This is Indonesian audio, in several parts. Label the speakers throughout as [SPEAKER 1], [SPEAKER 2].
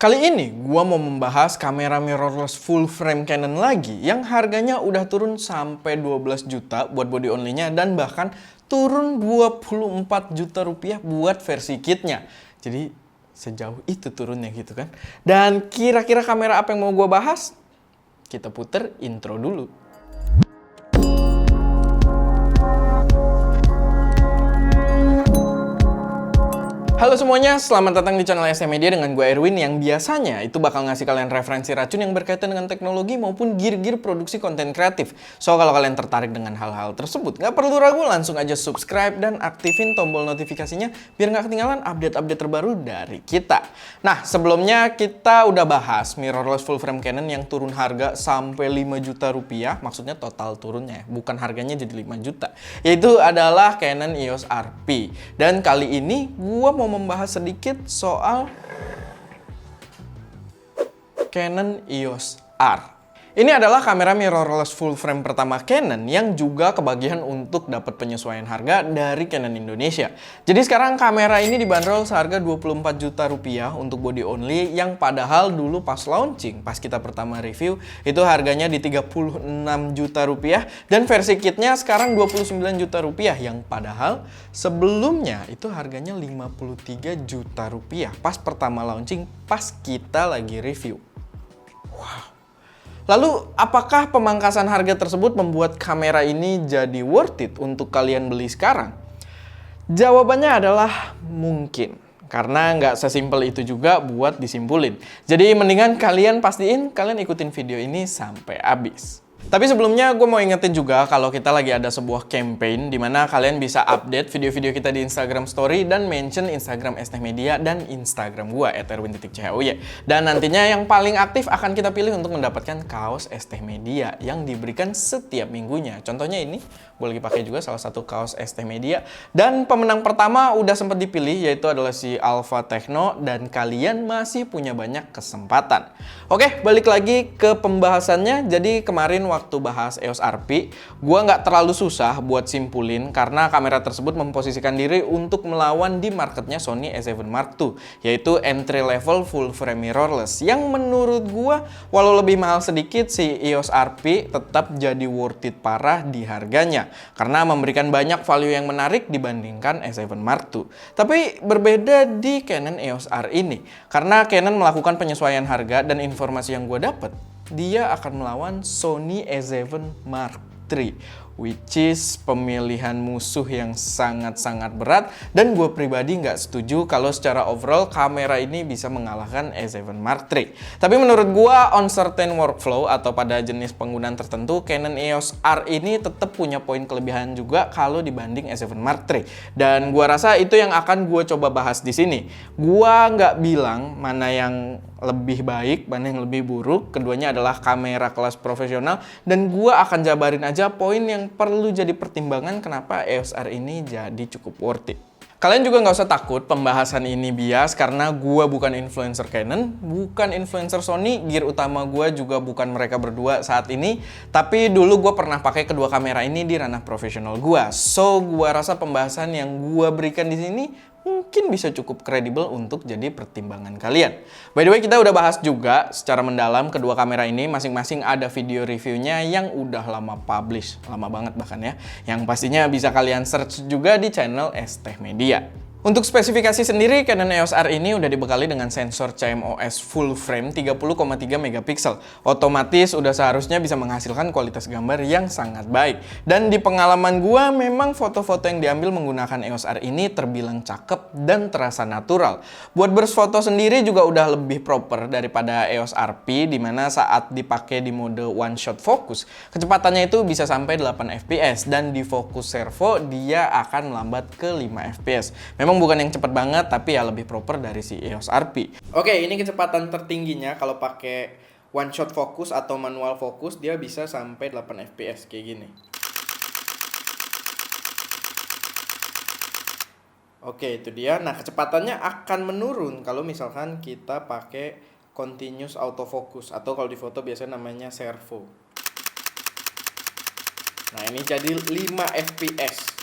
[SPEAKER 1] Kali ini gua mau membahas kamera mirrorless full frame Canon lagi yang harganya udah turun sampai 12 juta buat body only-nya dan bahkan turun 24 juta rupiah buat versi kitnya. Jadi sejauh itu turunnya gitu kan. Dan kira-kira kamera apa yang mau gua bahas? Kita puter intro dulu. Halo semuanya, selamat datang di channel ST Media dengan gue Erwin yang biasanya itu bakal ngasih kalian referensi racun yang berkaitan dengan teknologi maupun gear-gear produksi konten kreatif. So, kalau kalian tertarik dengan hal-hal tersebut, nggak perlu ragu, langsung aja subscribe dan aktifin tombol notifikasinya biar nggak ketinggalan update-update terbaru dari kita. Nah, sebelumnya kita udah bahas mirrorless full frame Canon yang turun harga sampai 5 juta rupiah, maksudnya total turunnya, bukan harganya jadi 5 juta. Yaitu adalah Canon EOS RP. Dan kali ini gua mau membahas sedikit soal Canon EOS R. Ini adalah kamera mirrorless full frame pertama Canon yang juga kebagian untuk dapat penyesuaian harga dari Canon Indonesia. Jadi sekarang kamera ini dibanderol seharga 24 juta rupiah untuk body only yang padahal dulu pas launching, pas kita pertama review, itu harganya di 36 juta rupiah dan versi kitnya sekarang 29 juta rupiah yang padahal sebelumnya itu harganya 53 juta rupiah pas pertama launching, pas kita lagi review. Wow. Lalu, apakah pemangkasan harga tersebut membuat kamera ini jadi worth it untuk kalian beli sekarang? Jawabannya adalah mungkin. Karena nggak sesimpel itu juga buat disimpulin. Jadi mendingan kalian pastiin kalian ikutin video ini sampai habis. Tapi sebelumnya gue mau ingetin juga kalau kita lagi ada sebuah campaign di mana kalian bisa update video-video kita di Instagram Story dan mention Instagram ST Media dan Instagram gue @erwin.choy. Dan nantinya yang paling aktif akan kita pilih untuk mendapatkan kaos ST Media yang diberikan setiap minggunya. Contohnya ini, gue lagi pakai juga salah satu kaos ST Media. Dan pemenang pertama udah sempat dipilih yaitu adalah si Alpha Techno dan kalian masih punya banyak kesempatan. Oke, balik lagi ke pembahasannya. Jadi kemarin waktu bahas EOS RP, gua nggak terlalu susah buat simpulin karena kamera tersebut memposisikan diri untuk melawan di marketnya Sony A7 Mark II, yaitu entry level full frame mirrorless yang menurut gua walau lebih mahal sedikit, si EOS RP tetap jadi worth it parah di harganya karena memberikan banyak value yang menarik dibandingkan A7 Mark II. Tapi berbeda di Canon EOS R ini karena Canon melakukan penyesuaian harga dan informasi yang gua dapat, dia akan melawan Sony A7 Mark III, which is pemilihan musuh yang sangat-sangat berat dan gue pribadi nggak setuju kalau secara overall kamera ini bisa mengalahkan A7 Mark III. Tapi menurut gue on certain workflow atau pada jenis penggunaan tertentu, Canon EOS R ini tetap punya poin kelebihan juga kalau dibanding A7 Mark III. Dan gue rasa itu yang akan gue coba bahas di sini. Gue nggak bilang mana yang lebih baik, mana yang lebih buruk. Keduanya adalah kamera kelas profesional dan gua akan jabarin aja poin yang perlu jadi pertimbangan kenapa EOS R ini jadi cukup worth it. Kalian juga nggak usah takut pembahasan ini bias karena gua bukan influencer Canon, bukan influencer Sony, gear utama gua juga bukan mereka berdua saat ini. Tapi dulu gua pernah pakai kedua kamera ini di ranah profesional gua. So, gua rasa pembahasan yang gua berikan di sini mungkin bisa cukup kredibel untuk jadi pertimbangan kalian. By the way, kita udah bahas juga secara mendalam kedua kamera ini, masing-masing ada video reviewnya yang udah lama publish, lama banget bahkan ya, yang pastinya bisa kalian search juga di channel ST Media. Untuk spesifikasi sendiri, Canon EOS R ini udah dibekali dengan sensor CMOS full frame 30,3 megapiksel. Otomatis udah seharusnya bisa menghasilkan kualitas gambar yang sangat baik. Dan di pengalaman gua, memang foto-foto yang diambil menggunakan EOS R ini terbilang cakep dan terasa natural. Buat berfoto sendiri juga udah lebih proper daripada EOS RP, dimana saat dipakai di mode one shot focus, kecepatannya itu bisa sampai 8 fps dan di fokus servo dia akan melambat ke 5 fps. Memang bukan yang cepat banget, tapi ya lebih proper dari si EOS RP. Oke, ini kecepatan tertingginya kalau pakai one shot focus atau manual focus, dia bisa sampai 8 fps kayak gini. Oke, itu dia. Nah, kecepatannya akan menurun kalau misalkan kita pakai continuous autofocus atau kalau di foto biasanya namanya servo. Nah, ini jadi 5 fps.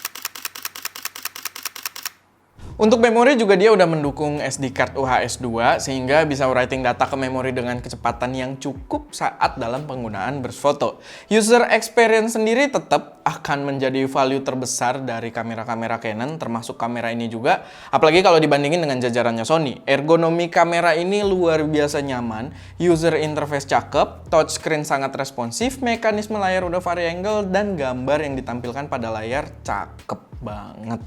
[SPEAKER 1] Untuk memori juga dia udah mendukung SD card UHS 2 sehingga bisa writing data ke memori dengan kecepatan yang cukup saat dalam penggunaan berfoto. User experience sendiri tetap akan menjadi value terbesar dari kamera-kamera Canon, termasuk kamera ini juga, apalagi kalau dibandingin dengan jajarannya Sony. Ergonomi kamera ini luar biasa nyaman, user interface cakep, touchscreen sangat responsif, mekanisme layar udah vari-angle, dan gambar yang ditampilkan pada layar cakep banget.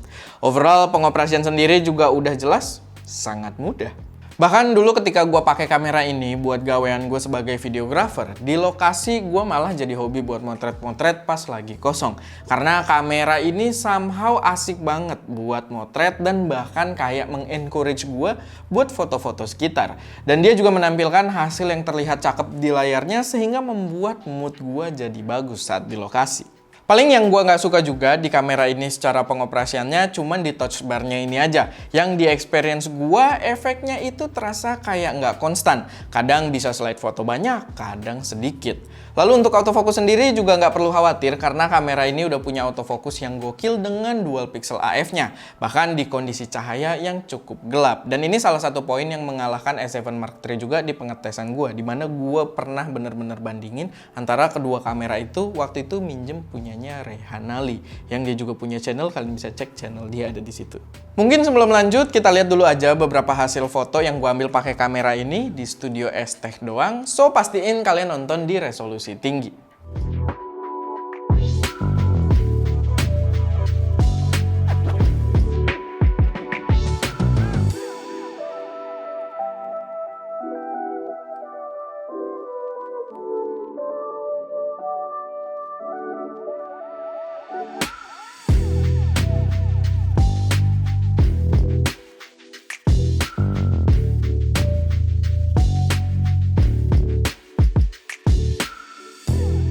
[SPEAKER 1] Overall pengoperasian sendiri juga udah jelas, sangat mudah. Bahkan dulu ketika gue pakai kamera ini buat gawean gue sebagai videographer, di lokasi gue malah jadi hobi buat motret-motret pas lagi kosong. Karena kamera ini somehow asik banget buat motret dan bahkan kayak mengencourage gue buat foto-foto sekitar. Dan dia juga menampilkan hasil yang terlihat cakep di layarnya sehingga membuat mood gue jadi bagus saat di lokasi. Paling yang gue nggak suka juga di kamera ini secara pengoperasiannya cuman di touch bar-nya ini aja. Yang di experience gue efeknya itu terasa kayak nggak konstan. Kadang bisa slide foto banyak, kadang sedikit. Lalu untuk autofocus sendiri juga nggak perlu khawatir karena kamera ini udah punya autofocus yang gokil dengan dual pixel AF-nya. Bahkan di kondisi cahaya yang cukup gelap. Dan ini salah satu poin yang mengalahkan S7 Mark III juga di pengetesan gue. Dimana gue pernah bener-bener bandingin antara kedua kamera itu waktu itu minjem punyanya Rehanali. Yang dia juga punya channel, kalian bisa cek channel dia ada di situ. Mungkin sebelum lanjut kita lihat dulu aja beberapa hasil foto yang gue ambil pakai kamera ini di Studio S Tech doang. So pastiin kalian nonton di resolusi tinggi.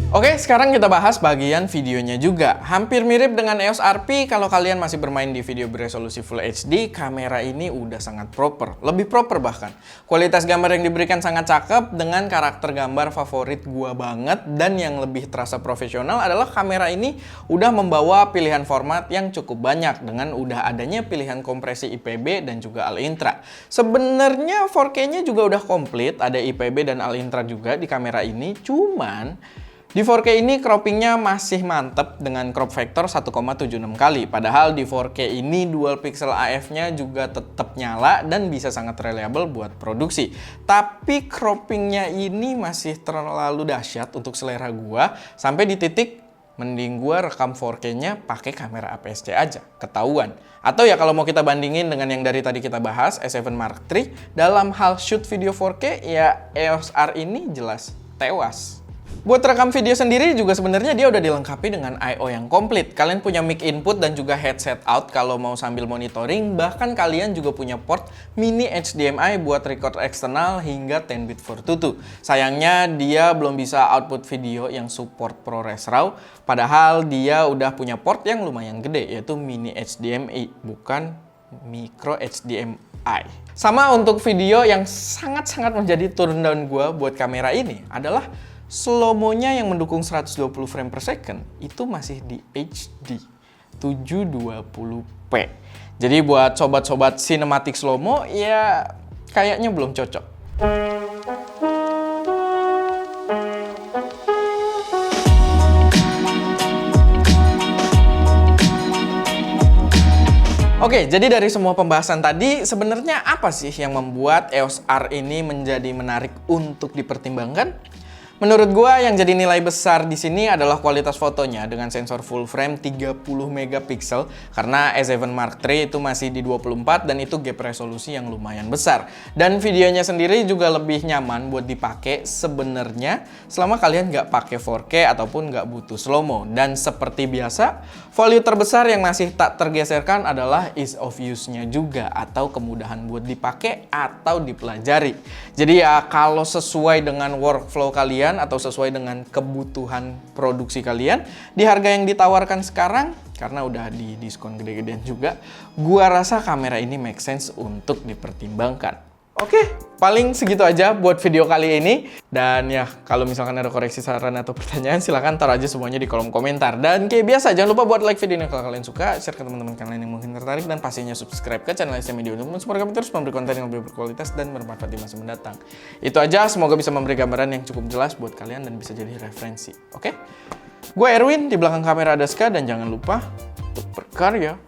[SPEAKER 1] Oke, sekarang kita bahas bagian videonya juga. Hampir mirip dengan EOS RP, kalau kalian masih bermain di video beresolusi Full HD, kamera ini udah sangat proper. Lebih proper bahkan. Kualitas gambar yang diberikan sangat cakep dengan karakter gambar favorit gua banget, dan yang lebih terasa profesional adalah kamera ini udah membawa pilihan format yang cukup banyak dengan udah adanya pilihan kompresi IPB dan juga Al-Intra. Sebenarnya 4K-nya juga udah komplit, ada IPB dan Al-Intra juga di kamera ini, cuman di 4K ini croppingnya masih mantep dengan crop factor 1,76 kali. Padahal di 4K ini dual pixel AF-nya juga tetap nyala dan bisa sangat reliable buat produksi. Tapi croppingnya ini masih terlalu dahsyat untuk selera gua, sampai di titik mending gua rekam 4K-nya pakai kamera APS-C aja, ketahuan. Atau ya kalau mau kita bandingin dengan yang dari tadi kita bahas, S7 Mark III, dalam hal shoot video 4K ya EOS R ini jelas tewas. Buat rekam video sendiri juga sebenarnya dia udah dilengkapi dengan I/O yang komplit. Kalian punya mic input dan juga headset out kalau mau sambil monitoring. Bahkan kalian juga punya port mini HDMI buat record eksternal hingga 10-bit 422. Sayangnya dia belum bisa output video yang support ProRes RAW. Padahal dia udah punya port yang lumayan gede, yaitu mini HDMI, bukan micro HDMI. Sama untuk video yang sangat-sangat menjadi turn down gue buat kamera ini adalah slow-mo-nya yang mendukung 120 frame per second itu masih di HD 720p. Jadi buat sobat-sobat sinematik slow-mo ya kayaknya belum cocok. Oke, jadi dari semua pembahasan tadi, sebenarnya apa sih yang membuat EOS R ini menjadi menarik untuk dipertimbangkan? Menurut gua yang jadi nilai besar di sini adalah kualitas fotonya dengan sensor full frame 30 megapiksel karena S7 Mark III itu masih di 24 dan itu gap resolusi yang lumayan besar. Dan videonya sendiri juga lebih nyaman buat dipakai sebenarnya selama kalian nggak pakai 4K ataupun nggak butuh slow-mo. Dan seperti biasa, value terbesar yang masih tak tergeserkan adalah ease of use-nya juga atau kemudahan buat dipakai atau dipelajari. Jadi ya kalau sesuai dengan workflow kalian atau sesuai dengan kebutuhan produksi kalian di harga yang ditawarkan sekarang, karena udah di diskon gede-gedean juga, gua rasa kamera ini make sense untuk dipertimbangkan. Oke, paling segitu aja buat video kali ini. Dan ya, kalau misalkan ada koreksi, saran, atau pertanyaan, silahkan taruh aja semuanya di kolom komentar. Dan kayak biasa, jangan lupa buat like video ini kalau kalian suka, share ke teman-teman kalian yang mungkin tertarik, dan pastinya subscribe ke channel SM Media untuk support kami terus memberi konten yang lebih berkualitas dan bermanfaat di masa mendatang. Itu aja, semoga bisa memberi gambaran yang cukup jelas buat kalian dan bisa jadi referensi. Oke? Gue Erwin, di belakang kamera ada Ska, dan jangan lupa untuk berkarya.